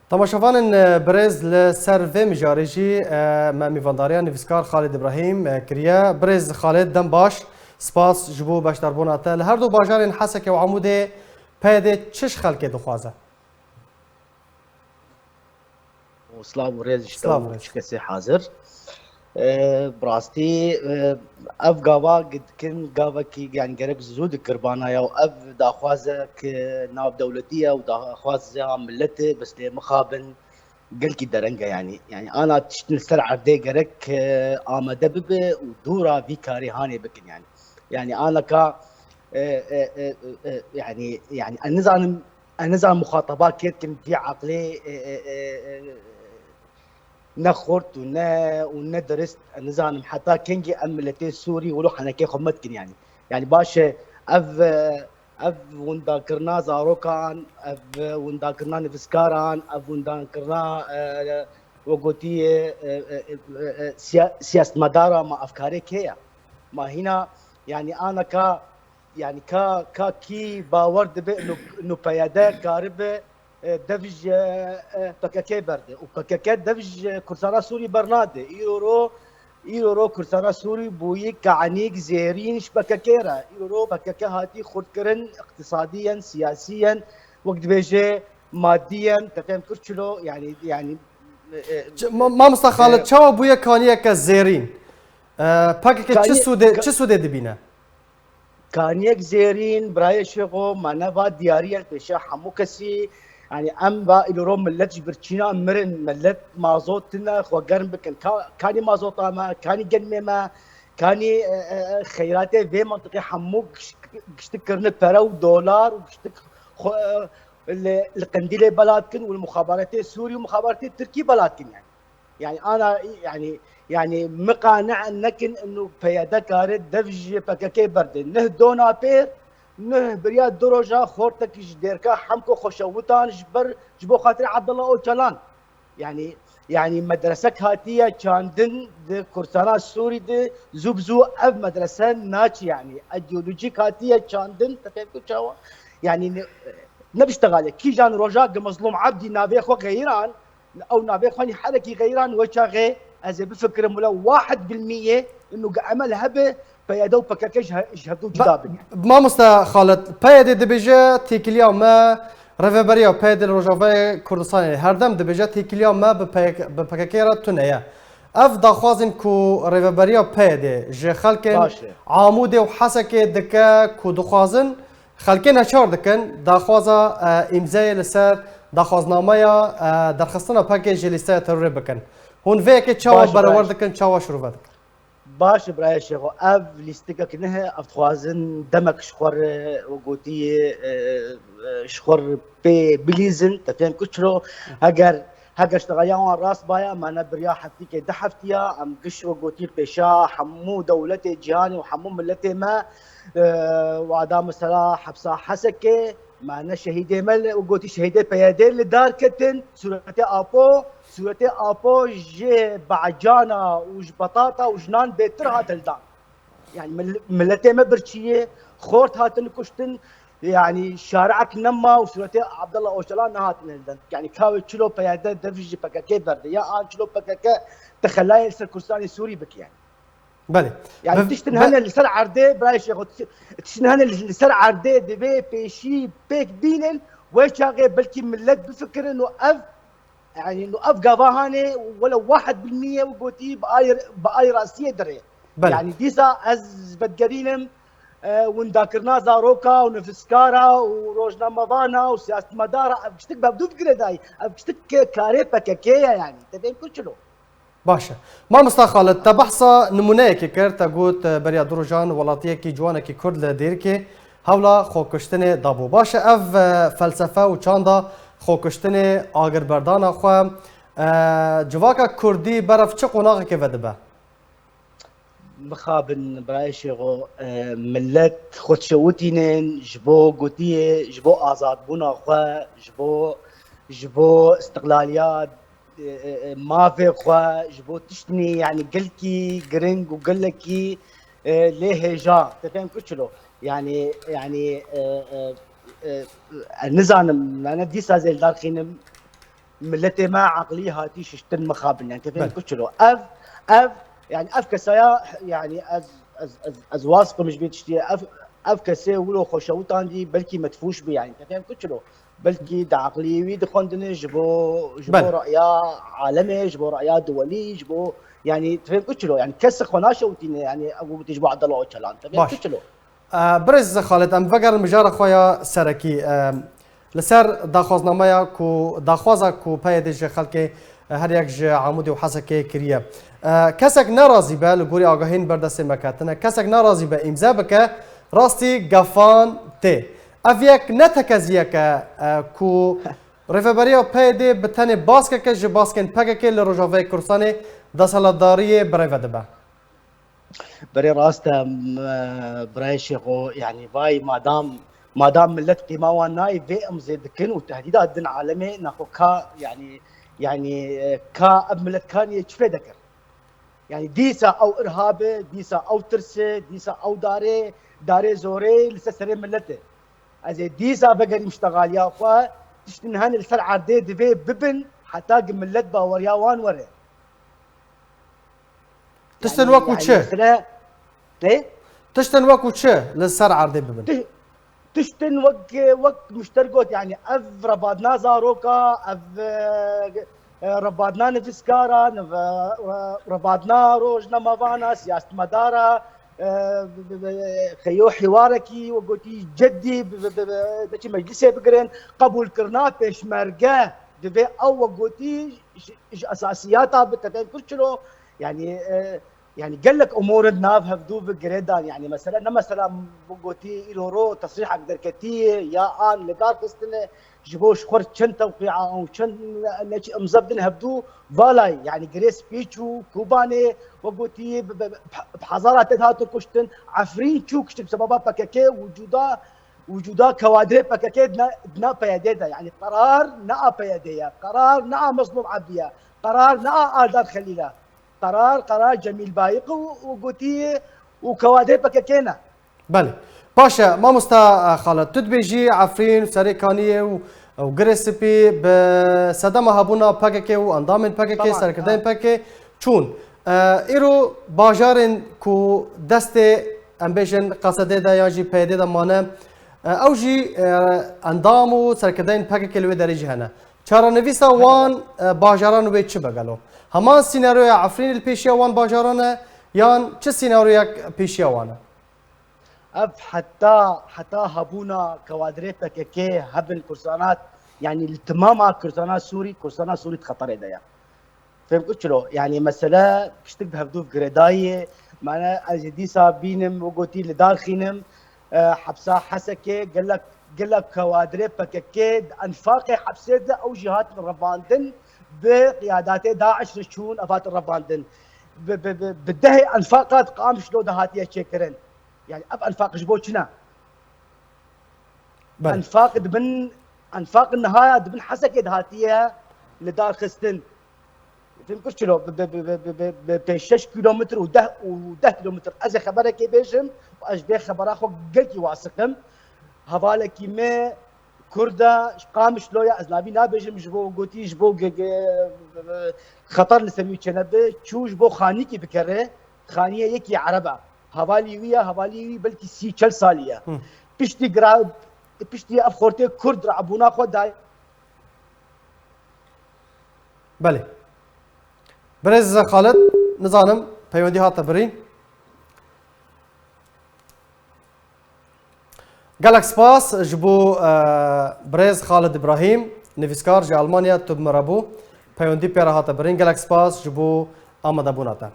تماشاوان برز لسر و مجارجی ما میوانداریا نویسکار خالد ابراهیم کریا برز خالد دم باش سپاس جبو باشداربوناته هر دو باجارین حسک و عمود پیده چش خلک دخوازه وسلام وريز سلام شتو رز كسي حاضر براستي اف قاوا قد كن قاوا كي يعني قرب زود قربانا يا اف داخوازك ناب دولتيه وداخوازها ملته بس لي مخابن قل كي درنجا يعني انا تشتن سرعه دي قرك امده بب ودورا في كاري هاني بكن يعني انا كا يعني النظام مخاطبات كيف في عقلي نخورت ونا درست النظام حتى كنجي املتي سوري ولو حنكي خمتكن يعني باشا اف اف وندا كرنا زاروكان اف وندا كرنا نفسكاران اف وندا كرنا وقوتي سياسة مدارة ما افكاري كيا ما هنا يعني انا يعني كا كي باور دبي انه بياده كارب دفج بكاكي برده وبكاكي دفج كرسانا سوري برناده ايرو كرسانا سوري بوي كعنيك زيرين بكاكيرا ايرو بكاكي هاتي خود كرن اقتصاديا سياسيا وقت بيجي ماديا تفهم كرشلو يعني ما مستا خالد چاو بویا کانیه که زیرین پاکی که چه سوده دبینه كانيك زيرين براي شيخو معنا با دياريا البيشا حمو كسي يعني ام با الورو ملت جبرتشينا مرن ملت مازوتنا خو قرن بكن كاني مازوطا ما كاني جنمي ما كاني خيراتي في منطقه حمو قشتكرن برو دولار وقشتك القنديله بلادكن والمخابرات السوري ومخابرات التركي بلادكن يعني انا يعني مقانع انك انه بياده كارد دفج بكاكي برد نه دونا بير نه برياد دروجا خورتك جديركا حمكو خوشوتان جبو خاطر عبد الله اوتشالان يعني مدرسك هاتيه كاندن د كرسانا السوري د زوبزو اف مدرسه ناتش يعني ايديولوجيك هاتيه كاندن تفهموا شو يعني نبشتغل كي جان روجا مظلوم عبدي نابي خو غيران او نابي خاني حركي غيران وشاغي از بفكر ملا 1% انه عمل هبه بيدو بكاكش يشهدوا جدابن ما مستا خالد پیده دبیجه تیکلیا ما رفبریا پیده روجاوی کردستانی هر دم دبیجه تیکلیا ما به پککیرا تونیا اف داخوازن کو رفبریا پیده ج خلکن عامود و حسک دکه کو دخوازن خلکن هچار دکن داخوازا امضای لسر داخوازنامه یا درخواستنا پکیج لیسته ترور بکن هون ویکی چاوا برآور دکن چاوا شروع دکن باش براي شيخو اف ليستيكا كنها افتخوازن دمك شخور وقوتي شخور بليزن تفهم كشرو هاجر اشتغيان راس بايا ما انا بريا حفتي دحفتيا ام قش وقوتي بيشا حمو دولتي جهاني وحمو ملتي ما وعدام الصلاح حبسا حسكي معنا شهيدي مل وقوتي شهيدي بيادين لدار كتن سورتي ابو جي بعجانا وج بطاطا وجنان بيتر هات الدان يعني ملتي مبرشيه خورت هاتن كشتن يعني شارعك نما وسورتي عبد الله اوشلان هات الدان يعني كاوي تشلو بياده دفج بكاكي برد يا ان تشلو بكاكا تخلاي الكردستاني سوري بك بله يعني تشتن هنا السر عردي براي شيخ تشتن هنا السر عردي دبي بيشي بيك بينن وشاغي بلكي ملت بفكر انه يعني انه افقا هاني ولو 1% وقوتي باي راسيه دري يعني ديسا از بدقرينم ونداكرنا زاروكا ونفسكارا وروجنا مضانا وسياسه مدارة ابشتك ببدو فكره داي ابشتك كاري بكاكيا يعني تبين كل باشه ما مستا خالد تبحثا نمونه کی کرد تا گوت بریا دروجان ولاتیه کی جوانه کی کرد لدیر کی حولا خوکشتن دابو باشه اف فلسفه و چاندا خوکشتن آگربردان خو جواکا کردی برف چه قناغه که وده به مخابن برای شیغو ملت خودشوتینن جبو گوتیه جبو آزاد بونا خو جبو استقلالیات ما في خوا جبو تشتني يعني قلكي جرينج وقلكي ليه جا تفهم كشلو يعني النزان انا ديسا زي الدار خينم ملتي ما عقلي هاتي شتن مخابن يعني تفهم كتشلو اف يعني اف كسايا يعني از واثق مش بيتشتي اف كسي ولو خوشوتان دي بلكي مدفوش بي يعني تفهم كتشلو بلكي دا عقلي ويد خوندني جبو رأيا عالمي جبو رأيا دولي جبو يعني تفهم كتشلو يعني كسر خناشه وتين يعني اقول تجبو عبد الله وشلان تفهم كتشلو برز خالد ام فقر مجار خويا سركي لسر داخوازنامه کو داخوازا کو پیدش خلک هر یک ج عمودی و حسکه کریه کسک ناراضی به لگوری آگاهین بردست مکاتنه کسک ناراضی به امضا بکه راستی گفان ته اف یک نتکزیه که کو رفبریا پیده بتنه باسکه که ج باسکن پگه که لروجاوه کردستان دستالداری برای ودبه بري راسته براي شيخو يعني باي ما دام ملت قيمه وناي في مزيدكن وتهديدات دين عالمي ناخو كا يعني كا اب ملت كان يشفي ذكر يعني ديسا او ارهابه ديسا او ترسه ديسا او داري زوري لسه سري ملته ازي ديسا بقري مشتغال يا اخوا تشتنهن السر عردي دفي ببن حتى ملت باوريا وان وري تشتن وكو تشه تشتن وكو تشه للسر عردي ببن تشتن وق مشترقوت يعني اف ربادنا زاروكا اف ربادنا نفسكارا ربادنا روجنا مافانا سياسة مدارا خيو حواركي وقوتي جدي بشي مجلسي بقرين قبول كرنا بيشمرقه دبي او وقوتي اساسياتها بالتفاهم كل يعني قال لك امور الناف هفدو بجريدان يعني مثلا بوغوتي الورو تصريح اقدر كتير يا ان لدار كستنه جبوش خور تشن توقيعه او تشن مزبدن هفدو فالاي يعني جريس بيتشو كوباني وغوتي بحضارات هاتو كشتن عفرين تشو كشت بسبب باكاكي وجودا كوادر باكاكي دنا بيديدا يعني قرار نا بيديا قرار نا مظلوم عبيا قرار نا آدار خليله قرار جميل بايق وقوتي وكوادر بكاكينا بله باشا ما مستا خالد تدبيجي عفرين سريكانيه وغريسبي بسدما هابونا باكاكي واندامن باكاكي سركدين باكاكي چون ايرو باجارن كو دست امبيشن قصده دا ياجي بيده دا مانه اوجي اندامو سركدين باكاكي لوي درجه هنا چارا نویسا وان باجاران وی چه بگلو همان سیناریوی عفرین الپیشیا وان باجارانه یان چه سیناریوی پیشیا وانه اف حتى هبونا كوادري بككي هبن كرسانات يعني التمام كرسانات سوري خطر يديا فهم كتشلو يعني مثلا كشتك بهبدو في جريداي معنا ازدي سابينم وقوتي لدار خينم حبسا حسكي قال لك كوادري بككي انفاقي حبسيده او جهات الرفاندن بقيادات داعش رشون افات الرفاندن بالدهي انفاقات قام شلو دهاتيه تشكرن يعني اب انفاق جبوتشنا انفاق النهايه دبن حسكي دهاتيه لدار خستن فهمت شلو ب 6 كيلومتر و10 كيلومتر از خبرك بيجم واجبي خبر اخو قلكي واثقم هوالكي ما كردا قامش لويا ازنابي نابجم جبو قوتي جبو خطر لسمي چنبه چوش بو خاني كي بكره خانيه يكي عربه هوالي بلكي 40 ساليه بشتي افخورتي كرد رعبونا خو داي بله برز خالد نزانم پیوندی هات برین گلکس پاس جبو برز خالد ابراهیم نویسکار جی آلمانیا تب مرابو پیوندی پیرا هات برین گلکس پاس جبو آمده بوناتا